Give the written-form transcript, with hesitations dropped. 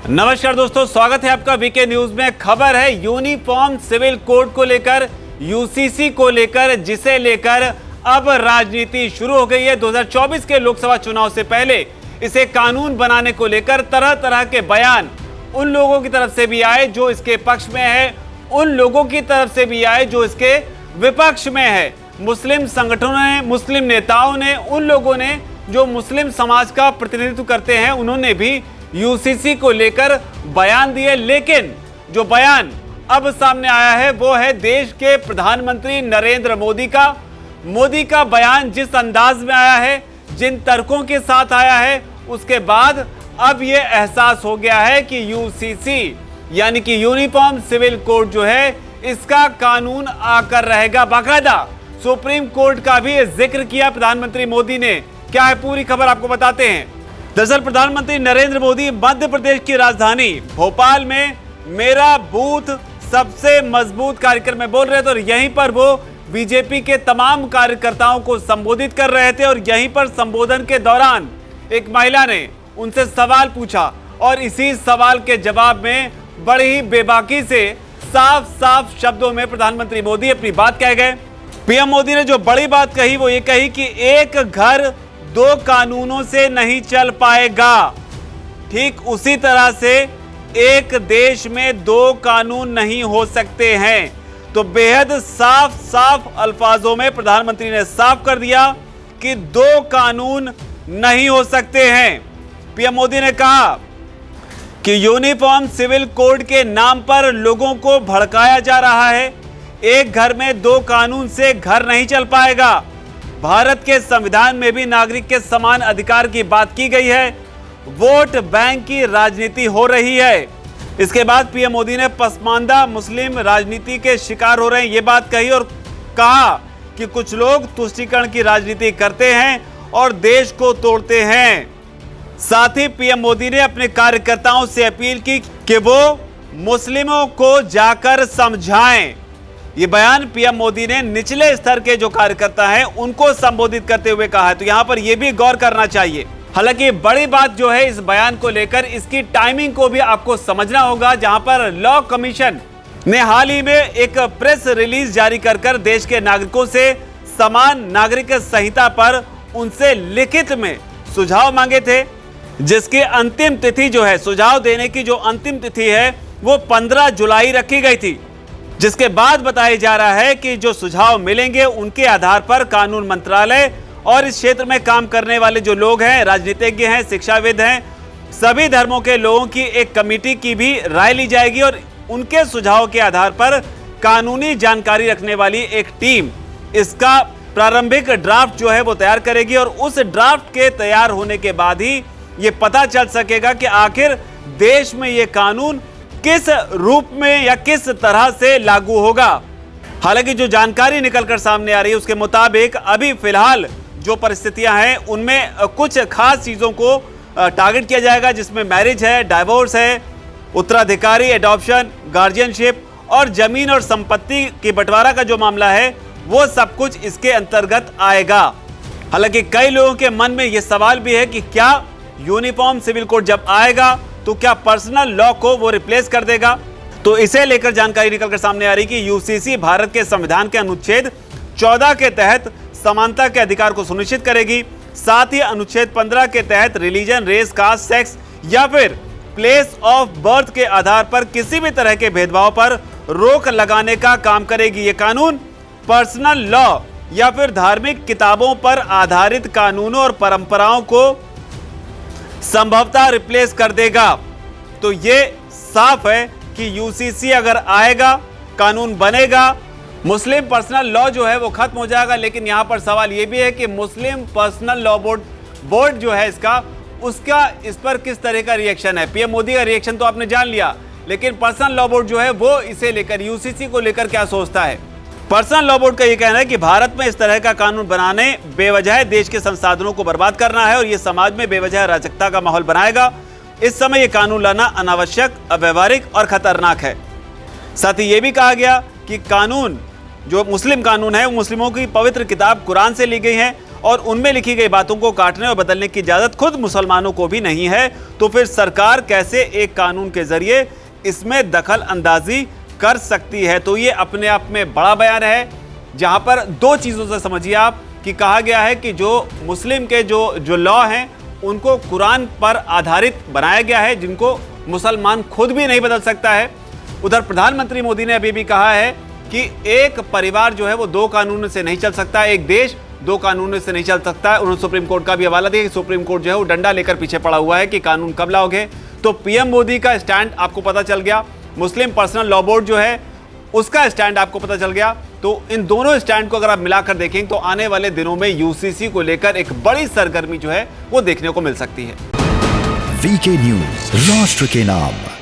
नमस्कार दोस्तों, स्वागत है आपका वीके न्यूज में। खबर है यूनिफॉर्म सिविल कोड को लेकर, यूसीसी को लेकर, जिसे लेकर अब राजनीति शुरू हो गई है। 2024 के लोकसभा चुनाव से पहले इसे कानून बनाने को लेकर तरह तरह के बयान उन लोगों की तरफ से भी आए जो इसके पक्ष में है, उन लोगों की तरफ से भी आए जो इसके विपक्ष में है। मुस्लिम संगठनों ने, मुस्लिम नेताओं ने, उन लोगों ने जो मुस्लिम समाज का प्रतिनिधित्व करते हैं, उन्होंने भी यूसीसी को लेकर बयान दिए। लेकिन जो बयान अब सामने आया है वो है देश के प्रधानमंत्री नरेंद्र मोदी का। मोदी का बयान जिस अंदाज में आया है, जिन तर्कों के साथ आया है, उसके बाद अब ये एहसास हो गया है कि यूसीसी यानी कि यूनिफॉर्म सिविल कोड जो है, इसका कानून आकर रहेगा। बाकायदा सुप्रीम कोर्ट का भी जिक्र किया प्रधानमंत्री मोदी ने। क्या है पूरी खबर, आपको बताते हैं। दरअसल प्रधानमंत्री नरेंद्र मोदी मध्य प्रदेश की राजधानी भोपाल में मेरा बूथ सबसे मजबूत कार्यक्रम में बोल रहे थे और यहीं पर वो बीजेपी के तमाम कार्यकर्ताओं को संबोधित कर रहे थे। और यहीं पर संबोधन के दौरान एक महिला ने उनसे सवाल पूछा और इसी सवाल के जवाब में बड़ी ही बेबाकी से साफ साफ शब्दों में प्रधानमंत्री मोदी अपनी बात कह गए। पीएम मोदी ने जो बड़ी बात कही वो ये कही कि एक घर दो कानूनों से नहीं चल पाएगा। ठीक उसी तरह से एक देश में दो कानून नहीं हो सकते हैं। तो बेहद साफ साफ अल्फाजों में प्रधानमंत्री ने साफ कर दिया कि दो कानून नहीं हो सकते हैं। पीएम मोदी ने कहा कि यूनिफॉर्म सिविल कोड के नाम पर लोगों को भड़काया जा रहा है। एक घर में दो कानून से घर नहीं चल पाएगा। भारत के संविधान में भी नागरिक के समान अधिकार की बात की गई है। वोट बैंक की राजनीति हो रही है। इसके बाद पीएम मोदी ने पसमानदा मुस्लिम राजनीति के शिकार हो रहे हैं ये बात कही और कहा कि कुछ लोग तुष्टीकरण की राजनीति करते हैं और देश को तोड़ते हैं। साथ ही पीएम मोदी ने अपने कार्यकर्ताओं से अपील की कि वो मुस्लिमों को जाकर समझाएं। ये बयान पीएम मोदी ने निचले स्तर के जो कार्यकर्ता हैं उनको संबोधित करते हुए कहा है। तो यहां पर यह भी गौर करना चाहिए। हालांकि बड़ी बात जो है इस बयान को लेकर, इसकी टाइमिंग को भी आपको समझना होगा। जहां पर लॉ कमीशन ने हाल ही में एक प्रेस रिलीज जारी कर देश के नागरिकों से समान नागरिक संहिता पर उनसे लिखित में सुझाव मांगे थे, जिसकी अंतिम तिथि जो है, सुझाव देने की जो अंतिम तिथि है वो 15 जुलाई रखी गई थी। जिसके बाद बताया जा रहा है कि जो सुझाव मिलेंगे उनके आधार पर कानून मंत्रालय और इस क्षेत्र में काम करने वाले जो लोग हैं, राजनीतिज्ञ हैं, शिक्षाविद हैं, सभी धर्मों के लोगों की एक कमेटी की भी राय ली जाएगी और उनके सुझाव के आधार पर कानूनी जानकारी रखने वाली एक टीम इसका प्रारंभिक ड्राफ्ट जो है वो तैयार करेगी। और उस ड्राफ्ट के तैयार होने के बाद ही ये पता चल सकेगा कि आखिर देश में ये कानून किस रूप में या किस तरह से लागू होगा। हालांकि जो जानकारी निकलकर सामने आ रही है उसके मुताबिक अभी फिलहाल जो परिस्थितियां हैं उनमें कुछ खास चीजों को टारगेट किया जाएगा, जिसमें मैरिज है, डाइवोर्स है, उत्तराधिकारी, एडॉप्शन, गार्जियनशिप और जमीन और संपत्ति की बंटवारा का जो मामला है वो सब कुछ इसके अंतर्गत आएगा। हालांकि कई लोगों के मन में यह सवाल भी है कि क्या यूनिफॉर्म सिविल कोड जब आएगा तो क्या पर्सनल लॉ को वो रिप्लेस कर देगा। तो इसे लेकर जानकारी निकलकर सामने आ रही कि यूसीसी भारत के संविधान के अनुच्छेद 14 के तहत समानता के अधिकार को सुनिश्चित करेगी। साथ ही अनुच्छेद 15 के तहत रिलीजन, रेस, कास्ट, सेक्स या फिर प्लेस ऑफ बर्थ के आधार पर किसी भी तरह के भेदभाव पर रोक लगाने का काम करेगी। ये कानून पर्सनल लॉ या फिर धार्मिक किताबों पर आधारित कानूनों और परंपराओं को संभवतः रिप्लेस कर देगा। तो ये साफ है कि यूसीसी अगर आएगा, कानून बनेगा, मुस्लिम पर्सनल लॉ जो है वो खत्म हो जाएगा। लेकिन यहां पर सवाल ये भी है कि मुस्लिम पर्सनल लॉ बोर्ड जो है उसका इस पर किस तरह का रिएक्शन है। पीएम मोदी का रिएक्शन तो आपने जान लिया, लेकिन पर्सनल लॉ बोर्ड जो है वो इसे लेकर, यूसीसी को लेकर क्या सोचता है। पर्सनल लॉ बोर्ड का ये कहना है कि भारत में इस तरह का कानून बनाने बेवजह देश के संसाधनों को बर्बाद करना है और ये समाज में बेवजह अराजकता का माहौल बनाएगा। इस समय ये कानून लाना अनावश्यक, अव्यवहारिक और खतरनाक है। साथ ही ये भी कहा गया कि कानून जो मुस्लिम कानून है वो मुस्लिमों की पवित्र किताब कुरान से ली गई है और उनमें लिखी गई बातों को काटने और बदलने की इजाजत खुद मुसलमानों को भी नहीं है, तो फिर सरकार कैसे एक कानून के जरिए इसमें दखल अंदाजी कर सकती है? तो ये अपने आप में बड़ा बयान है, जहां पर दो चीजों से समझिए आप कि कहा गया है कि जो मुस्लिम के जो लॉ हैं उनको कुरान पर आधारित बनाया गया है, जिनको मुसलमान खुद भी नहीं बदल सकता है। उधर प्रधानमंत्री मोदी ने अभी भी कहा है कि एक परिवार जो है वो दो कानूनों से नहीं चल सकता, एक देश दो कानूनों से नहीं चल सकता। उन्होंने सुप्रीम कोर्ट का भी हवाला दिया कि सुप्रीम कोर्ट जो है वो डंडा लेकर पीछे पड़ा हुआ है कि कानून कब लाओगे। तो पीएम मोदी का स्टैंड आपको पता चल गया, मुस्लिम पर्सनल लॉ बोर्ड जो है उसका स्टैंड आपको पता चल गया। तो इन दोनों स्टैंड को अगर आप मिलाकर देखें तो आने वाले दिनों में यूसीसी को लेकर एक बड़ी सरगर्मी जो है वो देखने को मिल सकती है। वीके न्यूज, राष्ट्र के नाम।